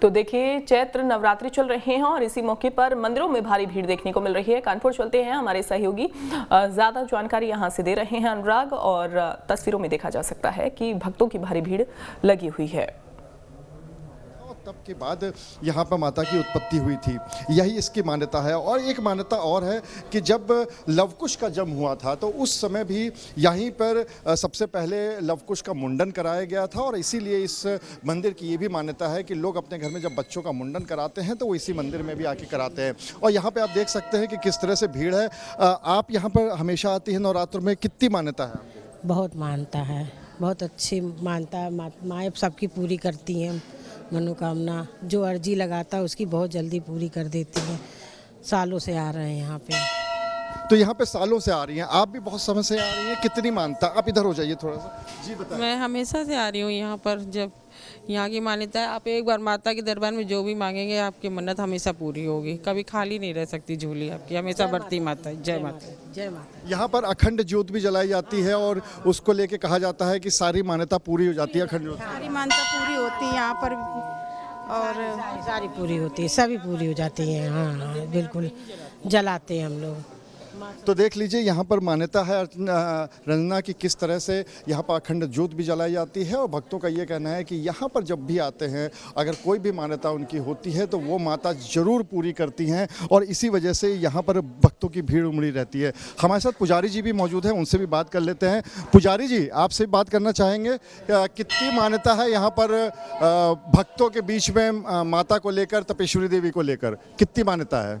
तो देखिए, चैत्र नवरात्रि चल रहे हैं और इसी मौके पर मंदिरों में भारी भीड़ देखने को मिल रही है। कानपुर चलते हैं, हमारे सहयोगी ज्यादा जानकारी यहां से दे रहे हैं अनुराग, और तस्वीरों में देखा जा सकता है कि भक्तों की भारी भीड़ लगी हुई है। तब के बाद यहाँ पर माता की उत्पत्ति हुई थी, यही इसकी मान्यता है। और एक मान्यता और है कि जब लवकुश का जन्म हुआ था तो उस समय भी यहीं पर सबसे पहले लवकुश का मुंडन कराया गया था, और इसीलिए इस मंदिर की ये भी मान्यता है कि लोग अपने घर में जब बच्चों का मुंडन कराते हैं तो वो इसी मंदिर में भी आके कराते हैं। और यहाँ पर आप देख सकते हैं कि किस तरह से भीड़ है। आप यहाँ पर हमेशा आती हैं नवरात्र में, कितनी मान्यता है? बहुत मानता है, बहुत अच्छी मानता है। माएँ सबकी पूरी करती हैं मनोकामना, जो अर्जी लगाता है उसकी बहुत जल्दी पूरी कर देती है। सालों से आ रहे हैं यहाँ पे। तो यहाँ पे सालों से आ रही हैं, आप भी बहुत समय से आ रही हैं, कितनी मानता? आप इधर हो जाइए थोड़ा सा जी, बताइए। मैं हमेशा से आ रही हूँ यहाँ पर। जब यहाँ की मान्यता है, आप एक बार माता के दरबार में जो भी मांगेंगे आपकी मन्नत हमेशा पूरी होगी, कभी खाली नहीं रह सकती झोली आपकी, हमेशा बढ़ती माता। जय माता, जय माता। यहाँ पर अखंड ज्योत भी जलाई जाती है और उसको लेके कहा जाता है कि सारी मान्यता पूरी हो जाती है। अखंड ज्योत सारी मान्यता पूरी होती है यहाँ पर, और सारी पूरी होती है, सभी पूरी हो जाती हैं। हाँ, बिल्कुल जलाते हैं हम लोग। तो देख लीजिए यहाँ पर मान्यता है रंजना की किस तरह से यहाँ पर अखंड ज्योत भी जलाई जाती है। और भक्तों का ये कहना है कि यहाँ पर जब भी आते हैं, अगर कोई भी मान्यता उनकी होती है तो वो माता जरूर पूरी करती हैं, और इसी वजह से यहाँ पर भक्तों की भीड़ उमड़ी रहती है। हमारे साथ पुजारी जी भी मौजूद हैं, उनसे भी बात कर लेते हैं। पुजारी जी, आपसे बात करना चाहेंगे, कितनी मान्यता है यहाँ पर भक्तों के बीच में माता को लेकर, तपेश्वरी देवी को लेकर कितनी मान्यता है?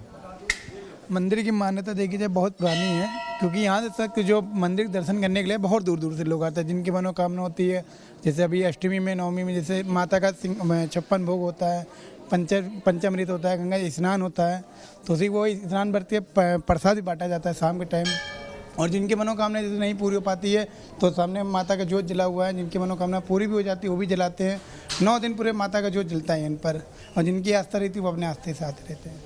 मंदिर की मान्यता देखी जाए बहुत पुरानी है, क्योंकि यहाँ तक जो मंदिर दर्शन करने के लिए बहुत दूर दूर से लोग आते हैं, जिनकी मनोकामना होती है। जैसे अभी अष्टमी में, नवमी में जैसे माता का 56 भोग होता है, पंचामृत होता है, गंगा स्नान होता है, तो उसी वो स्नान भरती है, प्रसाद भी बांटा जाता है शाम के टाइम। और जिनकी मनोकामना जैसे नहीं पूरी हो पाती है तो सामने माता का ज्योत जला हुआ है, जिनकी मनोकामना पूरी भी हो जाती है वो भी जलाते हैं। 9 दिन पूरे माता का ज्योत जलता है इन पर, और जिनकी आस्था रहती है वो अपने आस्थे से आते रहते हैं।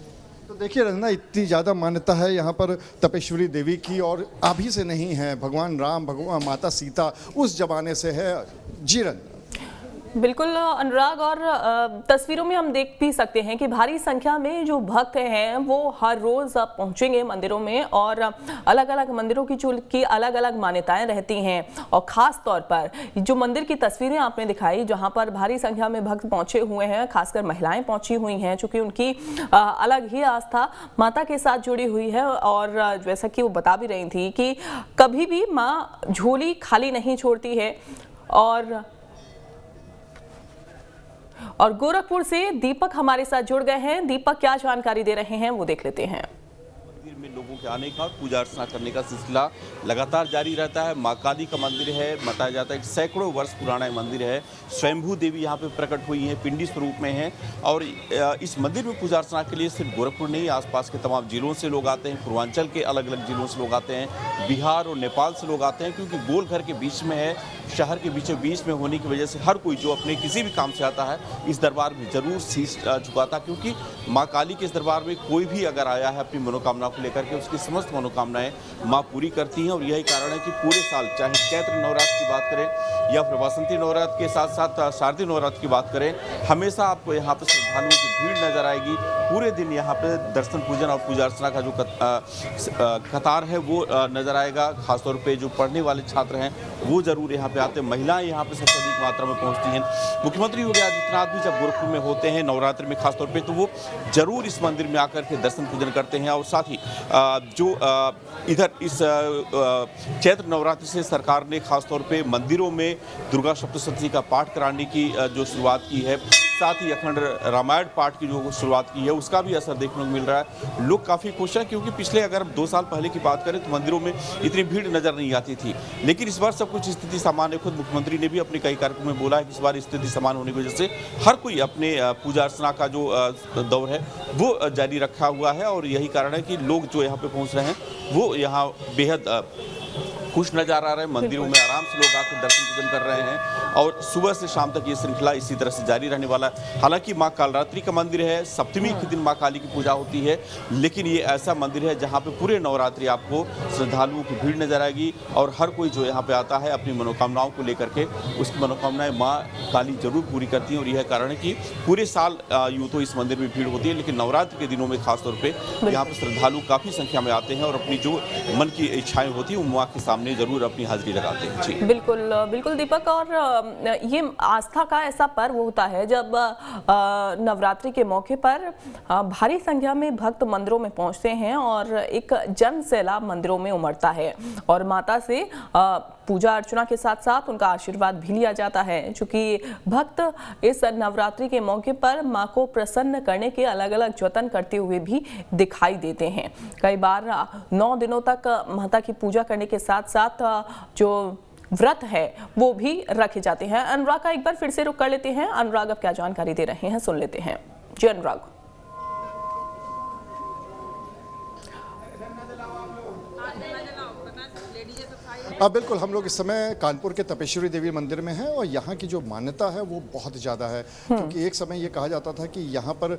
तो देखिए रंजना, इतनी ज़्यादा मान्यता है यहाँ पर तपेश्वरी देवी की, और अभी से नहीं है, भगवान राम, भगवान माता सीता उस जमाने से है। जी रंजना। बिल्कुल अनुराग, और तस्वीरों में हम देख भी सकते हैं कि भारी संख्या में जो भक्त हैं वो हर रोज पहुंचेंगे मंदिरों में, और अलग अलग मंदिरों की अलग अलग मान्यताएं रहती हैं। और ख़ास तौर पर जो मंदिर की तस्वीरें आपने दिखाई, जहां पर भारी संख्या में भक्त पहुंचे हुए हैं, खासकर महिलाएं पहुंची हुई हैं, चूँकि उनकी अलग ही आस्था माता के साथ जुड़ी हुई है। और जैसा कि वो बता भी रही थी कि कभी भी माँ झोली खाली नहीं छोड़ती है। और गोरखपुर से दीपक हमारे साथ जुड़ गए हैं। दीपक, क्या जानकारी दे रहे हैं वो देख लेते हैं। मंदिर में लोगों के आने का और पूजा अर्चना करने का सिलसिला लगातार जारी रहता है। माँ काली का मंदिर है, बताया जाता है कि सैकड़ों वर्ष पुराना मंदिर है। स्वयंभू देवी यहाँ पे प्रकट हुई हैं, पिंडी स्वरूप में हैं, और इस मंदिर में पूजा अर्चना के लिए सिर्फ गोरखपुर नहीं, आसपास के तमाम जिलों से लोग आते हैं, पूर्वांचल के अलग अलग जिलों से लोग आते हैं, बिहार और नेपाल से लोग आते हैं, क्योंकि गोलघर के बीच में है, शहर के बीचों बीच में होने की वजह से हर कोई जो अपने किसी भी काम से आता है इस दरबार में जरूर शीश झुकाता, क्योंकि माँ काली के इस दरबार में कोई भी अगर आया है अपनी मनोकामना को लेकर के, उसकी समस्त मनोकामनाएं माँ पूरी करती हैं। और यही कारण है कि पूरे साल, चाहे चैत्र नवरात्र की बात करें या फिर बसंती नवरात्र के साथ साथ शारदीय नवरात्र की बात करें, हमेशा आपको यहाँ पर श्रद्धालुओं की भीड़ नजर आएगी। पूरे दिन यहाँ पे दर्शन पूजन और पूजा अर्चना का जो कतार है वो नजर आएगा। खासतौर पे जो पढ़ने वाले छात्र हैं वो जरूर यहाँ पे आते हैं। महिलाएं यहाँ पे सबसे अधिक मात्रा में पहुँचती हैं। मुख्यमंत्री योगी आदित्यनाथ भी जब गोरखपुर में होते हैं नवरात्र में खासतौर पे, तो वो जरूर इस मंदिर में आकर के दर्शन पूजन करते हैं। और साथ ही जो इधर इस चैत्र नवरात्र से सरकार ने खासतौर पे मंदिरों में दुर्गा सप्तशती का पाठ कराने की जो शुरुआत की है, साथ ही अखंड रामायण पाठ की जो शुरुआत की है, उसका भी असर देखने को मिल रहा है। लोग काफ़ी खुश हैं, क्योंकि पिछले अगर 2 साल पहले की बात करें तो मंदिरों में इतनी भीड़ नजर नहीं आती थी, लेकिन इस बार सब कुछ स्थिति सामान्य। खुद मुख्यमंत्री ने भी अपने कई कार्यक्रम में बोला है कि इस बार स्थिति सामान्य होने की वजह से हर कोई अपने पूजा अर्चना का जो दौर है वो जारी रखा हुआ है। और यही कारण है कि लोग जो यहाँ पे पहुँच रहे हैं वो यहाँ बेहद खुश नजर आ रहे हैं। मंदिरों में आराम से लोग आकर दर्शन पूजन कर रहे हैं और सुबह से शाम तक ये श्रृंखला इसी तरह से जारी रहने वाला है। हालांकि माँ कालरात्रि का मंदिर है, सप्तमी के दिन माँ काली की पूजा होती है, लेकिन ये ऐसा मंदिर है जहाँ पे पूरे नवरात्रि आपको श्रद्धालुओं की भीड़ नजर आएगी और हर कोई जो यहाँ पे आता है अपनी मनोकामनाओं को लेकर के उसकी मनोकामनाएं माँ काली जरूर पूरी करती हैं। और यह कारण है कि पूरे साल यूँ तो इस मंदिर में भीड़ होती है, लेकिन नवरात्रि के दिनों में खासतौर पर यहाँ पे श्रद्धालु काफ़ी संख्या में आते हैं और अपनी जो मन की इच्छाएं होती हैं वो माँ के सामने जरूर अपनी हाजिरी लगाते हैं। जी बिल्कुल बिल्कुल दीपक, और ये आस्था का ऐसा पर्व होता है जब नवरात्रि के मौके पर भारी संख्या में भक्त मंदिरों में पहुंचते हैं और एक जन सैलाब मंदिरों में उमड़ता है और माता से पूजा अर्चना के साथ साथ उनका आशीर्वाद भी लिया जाता है। चूंकि भक्त इस नवरात्रि के मौके पर मां को प्रसन्न करने के अलग अलग जतन करते हुए भी दिखाई देते हैं। कई बार 9 दिनों तक माता की पूजा करने के साथ साथ जो व्रत है वो भी रखे जाते हैं। अनुराग का एक बार फिर से रुक कर लेते हैं। अनुराग अब क्या जानकारी दे रहे हैं सुन लेते हैं। जी अनुराग। बिल्कुल, हम लोग इस समय कानपुर के तपेश्वरी देवी मंदिर में हैं और यहाँ की जो मान्यता है वो बहुत ज़्यादा है, क्योंकि एक समय ये कहा जाता था कि यहाँ पर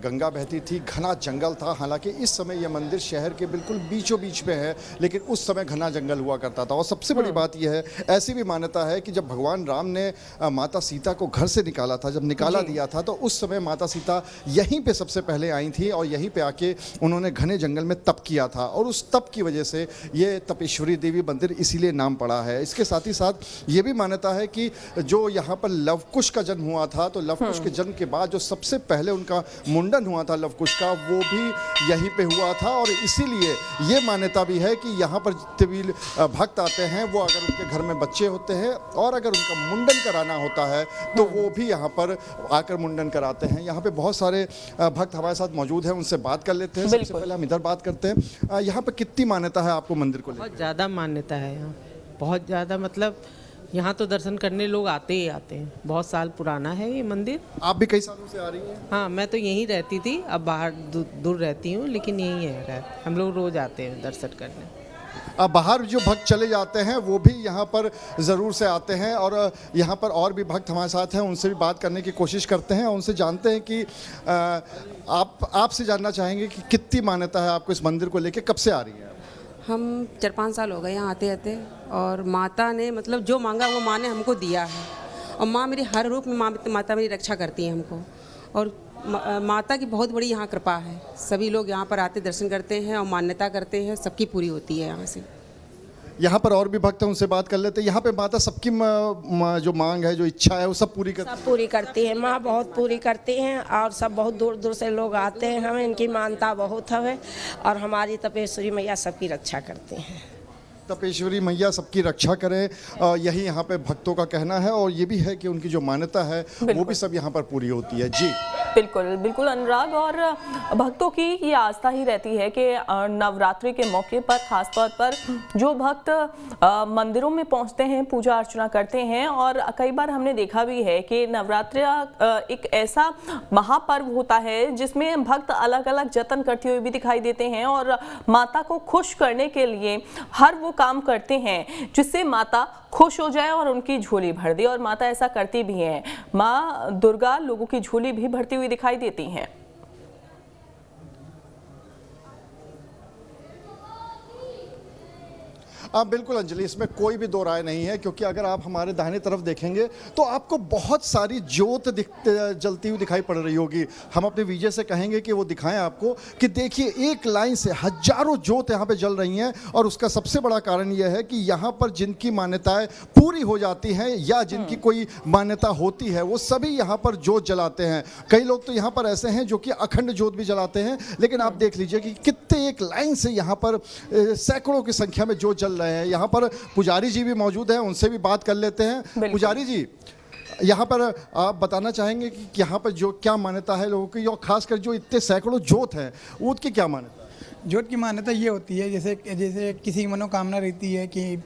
गंगा बहती थी, घना जंगल था। हालांकि इस समय ये मंदिर शहर के बिल्कुल बीचों बीच में है, लेकिन उस समय घना जंगल हुआ करता था। और सबसे बड़ी बात यह है, ऐसी भी मान्यता है कि जब भगवान राम ने माता सीता को घर से निकाला था, जब निकाला दिया था, तो उस समय माता सीता यहीं पर सबसे पहले आई थी और यहीं पर आके उन्होंने घने जंगल में तप किया था और उस तप की वजह से ये तपेश्वरी देवी मंदिर इसीलिए नाम पड़ा है। इसके साथ ही साथ ये भी मान्यता है कि जो यहाँ पर लवकुश का जन्म हुआ था, तो लवकुश के जन्म के बाद जो सबसे पहले उनका मुंडन हुआ था लवकुश का, वो भी यहीं पे हुआ था। और इसीलिए ये मान्यता भी है कि यहाँ पर जितने भी भक्त आते हैं वो अगर उनके घर में बच्चे होते हैं और अगर उनका मुंडन कराना होता है तो वो भी यहाँ पर आकर मुंडन कराते हैं। यहाँ पे बहुत सारे भक्त हमारे साथ मौजूद हैं, उनसे बात कर लेते हैं। सबसे पहले हम इधर बात करते हैं। यहाँ पर कितनी मान्यता है आपको मंदिर को लेकर? बहुत ज़्यादा मान्यता है यहाँ, बहुत ज़्यादा। मतलब यहाँ तो दर्शन करने लोग आते ही आते हैं। बहुत साल पुराना है ये मंदिर। आप भी कई सालों से आ रही हैं? हाँ, मैं तो यहीं रहती थी, अब बाहर दूर रहती हूँ, लेकिन यहीं है। हम लोग रोज़ आते हैं दर्शन करने। अब बाहर जो भक्त चले जाते हैं वो भी यहाँ पर ज़रूर से आते हैं और यहाँ पर और भी भक्त हमारे साथ हैं, उनसे भी बात करने की कोशिश करते हैं, उनसे जानते हैं कि आपसे जानना चाहेंगे कि कितनी मान्यता है आपको इस मंदिर को लेकर, कब से आ रही है? हम 4-5 साल हो गए यहाँ आते आते, और माता ने मतलब जो मांगा वो माँ ने हमको दिया है। और माँ मेरी हर रूप में माता मेरी रक्षा करती है हमको, और माता की बहुत बड़ी यहाँ कृपा है। सभी लोग यहाँ पर आते दर्शन करते हैं और मान्यता करते हैं, सबकी पूरी होती है यहाँ से। यहाँ पर और भी भक्त हैं, उनसे बात कर लेते हैं। यहाँ पे माता सबकी जो मांग है, जो इच्छा है, वो सब पूरी करती है? सब पूरी करती है माँ, बहुत पूरी करती हैं। और सब बहुत दूर दूर से लोग आते हैं, हमें इनकी मानता बहुत है और हमारी तपेश्वरी मैया सबकी रक्षा करते हैं। तपेश्वरी मैया सबकी रक्षा करें, यही यहाँ पे भक्तों का कहना है। और ये भी है कि उनकी जो मान्यता है वो भी सब यहाँ पर पूरी होती है। जी बिल्कुल बिल्कुल अनुराग, और भक्तों की ये आस्था ही रहती है कि नवरात्रि के मौके पर खासतौर पर जो भक्त मंदिरों में पहुंचते हैं, पूजा अर्चना करते हैं। और कई बार हमने देखा भी है कि नवरात्रि एक ऐसा महापर्व होता है जिसमें भक्त अलग अलग जतन करते हुए भी दिखाई देते हैं और माता को खुश करने के लिए हर वो काम करते हैं जिससे माता खुश हो जाए और उनकी झोली भर दे। और माता ऐसा करती भी हैं। माँ दुर्गा लोगों की झोली भी भरती हुई दिखाई देती हैं। बिल्कुल अंजलि, इसमें कोई भी दो राय नहीं है, क्योंकि अगर आप हमारे दाहिने तरफ देखेंगे तो आपको बहुत सारी ज्योत जलती हुई दिखाई पड़ रही होगी। हम अपने विजय से कहेंगे कि वो दिखाएं आपको कि देखिए एक लाइन से हजारों ज्योत यहाँ पे जल रही हैं। और उसका सबसे बड़ा कारण यह है कि यहाँ पर जिनकी मान्यताएं पूरी हो जाती हैं या जिनकी कोई मान्यता होती है वो सभी यहाँ पर ज्योत जलाते हैं। कई लोग तो यहाँ पर ऐसे हैं जो कि अखंड ज्योत भी जलाते हैं। लेकिन आप देख लीजिए कि कितने एक लाइन से यहाँ पर सैकड़ों की संख्या में ज्योत जल रहे हैं। यहाँ पर पुजारी जी भी मौजूद हैं, उनसे भी बात कर लेते हैं। पुजारी जी, यहाँ पर आप बताना चाहेंगे कि यहाँ पर जो क्या मान्यता है लोगों की, और खासकर जो इतने सैकड़ों ज्योत हैं उसकी क्या मान्यता? ज्योत की मान्यता ये होती है, जैसे किसी की मनोकामना रहती है कि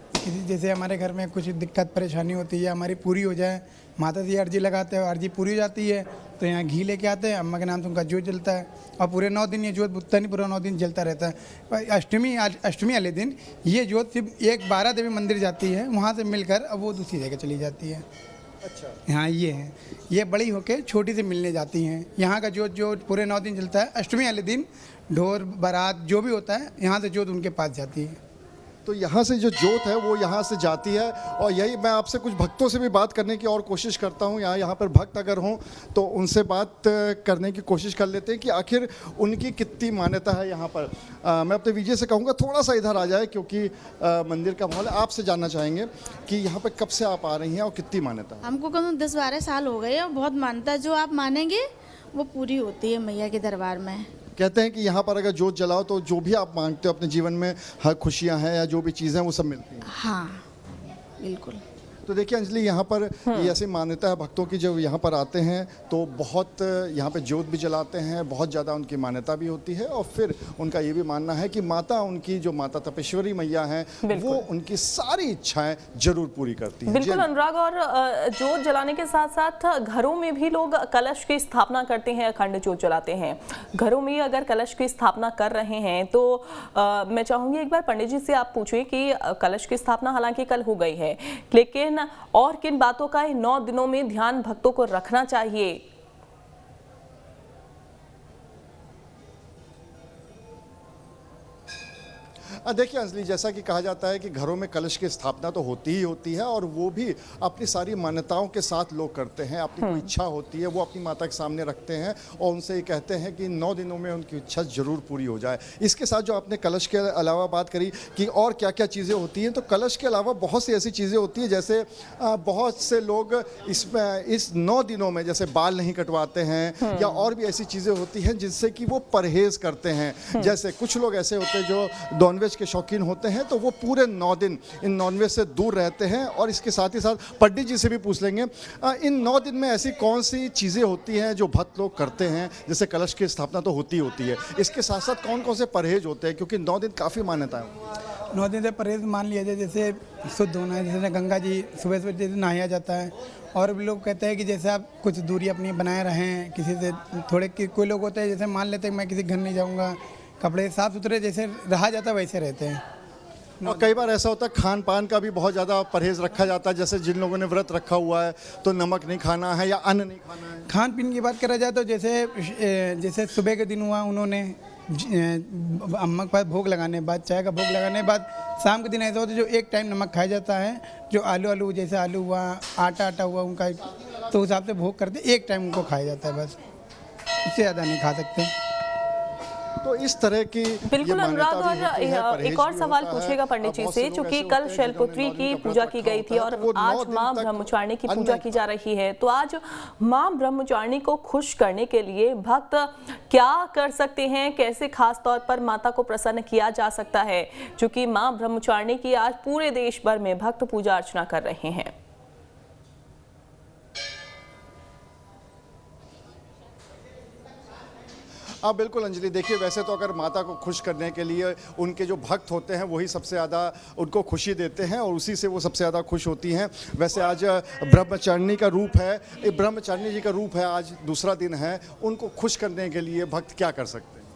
जैसे हमारे घर में कुछ दिक्कत परेशानी होती है, हमारी पूरी हो जाए, माता जी अर्जी लगाते हैं, अर्जी पूरी हो जाती है तो यहाँ घी लेके आते हैं, अम्मा के नाम से उनका जोत जलता है और पूरे 9 दिन ये जोत बुझता नहीं, पूरा 9 दिन जलता रहता है। अष्टमी वाले दिन ये जोत सिर्फ एक 12 देवी मंदिर जाती है, वहाँ से मिलकर अब वो दूसरी जगह चली जाती है। अच्छा हाँ, ये है, ये बड़ी होके छोटी से मिलने जाती हैं। यहाँ का जोत जो पूरे 9 दिन चलता है, अष्टमी वाले दिन ढोर बारात जो भी होता है यहाँ से जोत उनके पास जाती है। तो यहाँ से जो जोत है वो यहाँ से जाती है। और यही मैं आपसे कुछ भक्तों से भी बात करने की और कोशिश करता हूँ। यहाँ पर भक्त अगर हों तो उनसे बात करने की कोशिश कर लेते हैं कि आखिर उनकी कितनी मान्यता है यहाँ पर। मैं अपने विजय से कहूँगा थोड़ा सा इधर आ जाए, क्योंकि मंदिर का माहौल है। आपसे जानना चाहेंगे कि यहाँ पर कब से आप आ रही हैं और कितनी मान्यता है? हमको कम 10-12 साल हो गए और बहुत मानता है, जो आप मानेंगे वो पूरी होती है मैया के दरबार में। कहते हैं कि यहाँ पर अगर जोत जलाओ तो जो भी आप मांगते हो अपने जीवन में, हर खुशियाँ हैं या जो भी चीज़ें वो सब मिलती हैं। हाँ बिल्कुल। तो देखिए अंजलि, यहाँ पर ये ऐसी मान्यता है भक्तों की, जब यहाँ पर आते हैं तो बहुत यहाँ पे जोत भी जलाते हैं, बहुत ज़्यादा उनकी मान्यता भी होती है। और फिर उनका ये भी मानना है कि माता उनकी, जो माता तपेश्वरी मैया हैं, वो उनकी सारी इच्छाएं जरूर पूरी करती हैं। बिल्कुल अनुराग, और जोत जलाने के साथ साथ घरों में भी लोग कलश की स्थापना करते हैं, अखंड जोत जलाते हैं। घरों में अगर कलश की स्थापना कर रहे हैं तो मैं चाहूँगी एक बार पंडित जी से आप पूछिए कि कलश की स्थापना हालांकि कल हो गई है, लेकिन और किन बातों का इन 9 दिनों में ध्यान भक्तों को रखना चाहिए? देखिए अंजलि, जैसा कि कहा जाता है कि घरों में कलश की स्थापना तो होती ही होती है, और वो भी अपनी सारी मान्यताओं के साथ लोग करते हैं। अपनी कोई इच्छा होती है वो अपनी माता के सामने रखते हैं और उनसे ये कहते हैं कि 9 दिनों में उनकी इच्छा जरूर पूरी हो जाए। इसके साथ जो आपने कलश के अलावा बात करी कि और क्या क्या चीज़ें होती हैं, तो कलश के अलावा बहुत सी ऐसी चीज़ें होती हैं, जैसे बहुत से लोग इस 9 दिनों में जैसे बाल नहीं कटवाते हैं, या और भी ऐसी चीज़ें होती हैं जिससे कि वो परहेज़ करते हैं। जैसे कुछ लोग ऐसे होते हैं जो नॉनवेज के शौकीन होते हैं, तो वो पूरे 9 दिन इन नॉनवेज से दूर रहते हैं। और इसके साथ ही साथ पंडित जी से भी पूछ लेंगे, इन 9 दिन में ऐसी कौन सी चीज़ें होती हैं जो भक्त लोग करते हैं? जैसे कलश की स्थापना तो होती है, इसके साथ साथ कौन कौन से परहेज होते हैं, क्योंकि 9 दिन काफ़ी मान्यता है। 9 दिन से परहेज मान लिया जाए, जैसे शुद्ध होना है, जैसे गंगा जी सुबह सुबह जैसे नहाया जाता है। और भी लोग कहते हैं कि जैसे आप कुछ दूरी अपनी बनाए रहें किसी से थोड़े, कोई लोग होते हैं जैसे मान लेते हैं मैं किसी घर नहीं जाऊँगा, कपड़े साफ़ सुथरे जैसे रहा जाता है वैसे रहते हैं। और कई बार ऐसा होता है खान पान का भी बहुत ज़्यादा परहेज रखा जाता है। जैसे जिन लोगों ने व्रत रखा हुआ है तो नमक नहीं खाना है या अन्न नहीं खाना है। खान पीन की बात करा जाए तो जैसे सुबह के दिन हुआ, उन्होंने अम्मा के पास भोग लगाने के बाद, चाय का भोग लगाने के बाद, शाम के दिन ऐसा होता है जो एक टाइम नमक खाया जाता है। जो आलू जैसे आलू हुआ, आटा हुआ उनका, तो उस हिसाब से भोग करते, एक टाइम उनको खाया जाता है बस, उससे ज़्यादा नहीं खा सकते। तो इस तरह की बिल्कुल अनुराग, और एक और सवाल पूछेगा पंडित जी से, चूंकि कल शैलपुत्री की पूजा की गई थी और आज मां ब्रह्मचारिणी की पूजा की जा रही है, तो आज मां ब्रह्मचारिणी को खुश करने के लिए भक्त क्या कर सकते हैं? कैसे खास तौर पर माता को प्रसन्न किया जा सकता है, चूंकि मां ब्रह्मचारिणी की आज पूरे देश भर में भक्त पूजा अर्चना कर रहे हैं? हाँ बिल्कुल अंजलि, देखिए वैसे तो अगर माता को खुश करने के लिए उनके जो भक्त होते हैं वही सबसे ज़्यादा उनको खुशी देते हैं और उसी से वो सबसे ज़्यादा खुश होती हैं। वैसे आज ब्रह्मचारिणी का रूप है, ये ब्रह्मचारिणी जी का रूप है, आज दूसरा दिन है। उनको खुश करने के लिए भक्त क्या कर सकते हैं?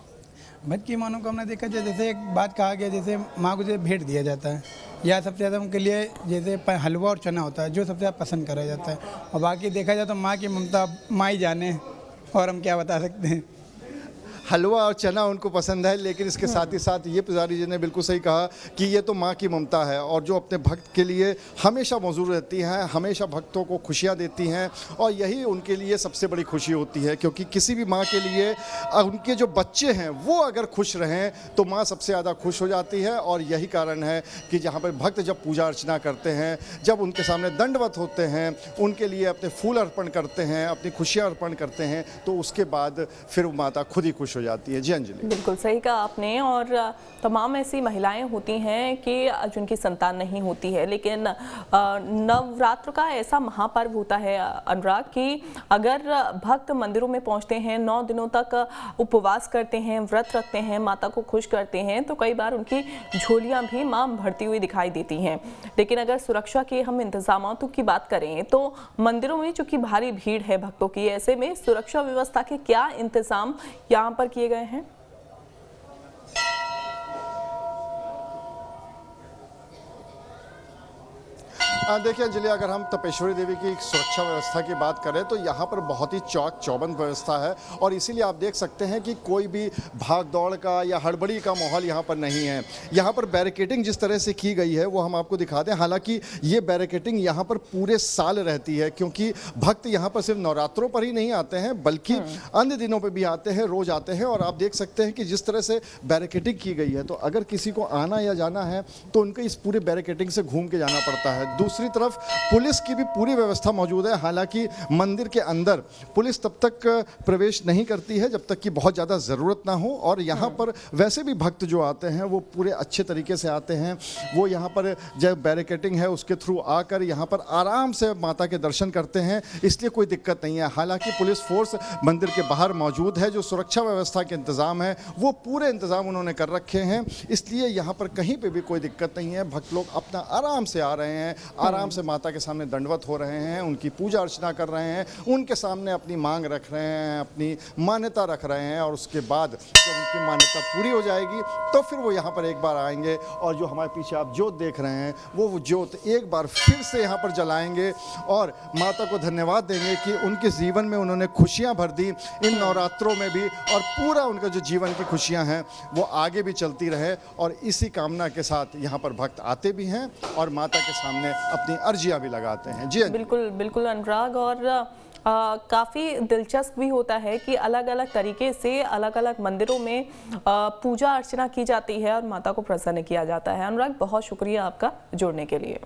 भक्त की मनोकामना देखा जाए, जैसे एक बात कहा गया, जैसे माँ को जैसे भेंट दिया जाता है, या सबसे ज़्यादा उनके लिए जैसे हलवा और चना होता है जो सबसे ज़्यादा पसंद करा जाता है। और बाकी देखा जाए तो माँ की ममता माँ ही जाने, और हम क्या बता सकते हैं। हलवा और चना उनको पसंद है, लेकिन इसके साथ ही साथ ये पुजारी जी ने बिल्कुल सही कहा कि ये तो माँ की ममता है, और जो अपने भक्त के लिए हमेशा मौजूद रहती हैं, हमेशा भक्तों को खुशियाँ देती हैं, और यही उनके लिए सबसे बड़ी खुशी होती है। क्योंकि किसी भी माँ के लिए उनके जो बच्चे हैं वो अगर खुश रहें तो माँ सबसे ज़्यादा खुश हो जाती है। और यही कारण है कि जहाँ पर भक्त जब पूजा अर्चना करते हैं, जब उनके सामने दंडवत होते हैं, उनके लिए अपने फूल अर्पण करते हैं, अपनी खुशियाँ अर्पण करते हैं, तो उसके बाद फिर माता खुद ही खुश हो जाती है। जी अंजलि। बिल्कुल सही कहा आपने। और तमाम ऐसी महिलाएं होती हैं कि जिनकी संतान नहीं होती है, लेकिन नवरात्र का ऐसा महापर्व होता है अनुराग कि अगर भक्त मंदिरों में पहुंचते हैं, 9 दिनों तक उपवास करते हैं, व्रत रखते हैं, माता को खुश करते हैं, तो कई बार उनकी झोलियां भी मां भरती हुई दिखाई देती हैं। लेकिन अगर सुरक्षा के हम इंतजामातों की बात करें तो मंदिरों में चूंकि भारी भीड़ है भक्तों की, ऐसे में सुरक्षा व्यवस्था के क्या इंतजाम यहाँ पर किए गए हैं? देखिए अंजलि, अगर हम तपेश्वरी देवी की सुरक्षा व्यवस्था की बात करें तो यहाँ पर बहुत ही चौक चौबंद व्यवस्था है और इसीलिए आप देख सकते हैं कि कोई भी भाग दौड़ का या हड़बड़ी का माहौल यहाँ पर नहीं है। यहाँ पर बैरिकेडिंग जिस तरह से की गई है वो हम आपको दिखाते हैं। हालांकि ये बैरिकेडिंग यहाँ पर पूरे साल रहती है, क्योंकि भक्त यहाँ पर सिर्फ नवरात्रों पर ही नहीं आते हैं बल्कि अन्य दिनों पर भी आते हैं, रोज आते हैं। और आप देख सकते हैं कि जिस तरह से बैरिकेडिंग की गई है, तो अगर किसी को आना या जाना है तो उनको इस पूरे बैरिकेडिंग से घूम के जाना पड़ता है। दूसरी तरफ पुलिस की भी पूरी व्यवस्था मौजूद है। हालांकि मंदिर के अंदर पुलिस तब तक प्रवेश नहीं करती है जब तक कि बहुत ज़्यादा ज़रूरत ना हो। और यहाँ पर वैसे भी भक्त जो आते हैं वो पूरे अच्छे तरीके से आते हैं। वो यहाँ पर जब बैरिकेडिंग है उसके थ्रू आकर यहाँ पर आराम से माता के दर्शन करते हैं, इसलिए कोई दिक्कत नहीं है। हालांकि पुलिस फोर्स मंदिर के बाहर मौजूद है। जो सुरक्षा व्यवस्था के इंतज़ाम है वो पूरे इंतज़ाम उन्होंने कर रखे हैं, इसलिए यहाँ पर कहीं पर भी कोई दिक्कत नहीं है। भक्त लोग अपना आराम से आ रहे हैं, आराम से माता के सामने दंडवत हो रहे हैं, उनकी पूजा अर्चना कर रहे हैं, उनके सामने अपनी मांग रख रहे हैं, अपनी मान्यता रख रहे हैं। और उसके बाद जब उनकी मान्यता पूरी हो जाएगी तो फिर वो यहाँ पर एक बार आएंगे और जो हमारे पीछे आप ज्योत देख रहे हैं वो ज्योत एक बार फिर से यहाँ पर जलाएंगे और माता को धन्यवाद देंगे कि उनके जीवन में उन्होंने खुशियाँ भर दी इन नवरात्रों में भी, और पूरा उनका जो जीवन की खुशियाँ हैं वो आगे भी चलती रहे। और इसी कामना के साथ यहाँ पर भक्त आते भी हैं और माता के सामने अपनी अर्जियां भी लगाते हैं। जी बिल्कुल बिल्कुल अनुराग। और काफ़ी दिलचस्प भी होता है कि अलग अलग तरीके से अलग अलग मंदिरों में पूजा अर्चना की जाती है और माता को प्रसन्न किया जाता है। अनुराग, बहुत शुक्रिया आपका जुड़ने के लिए।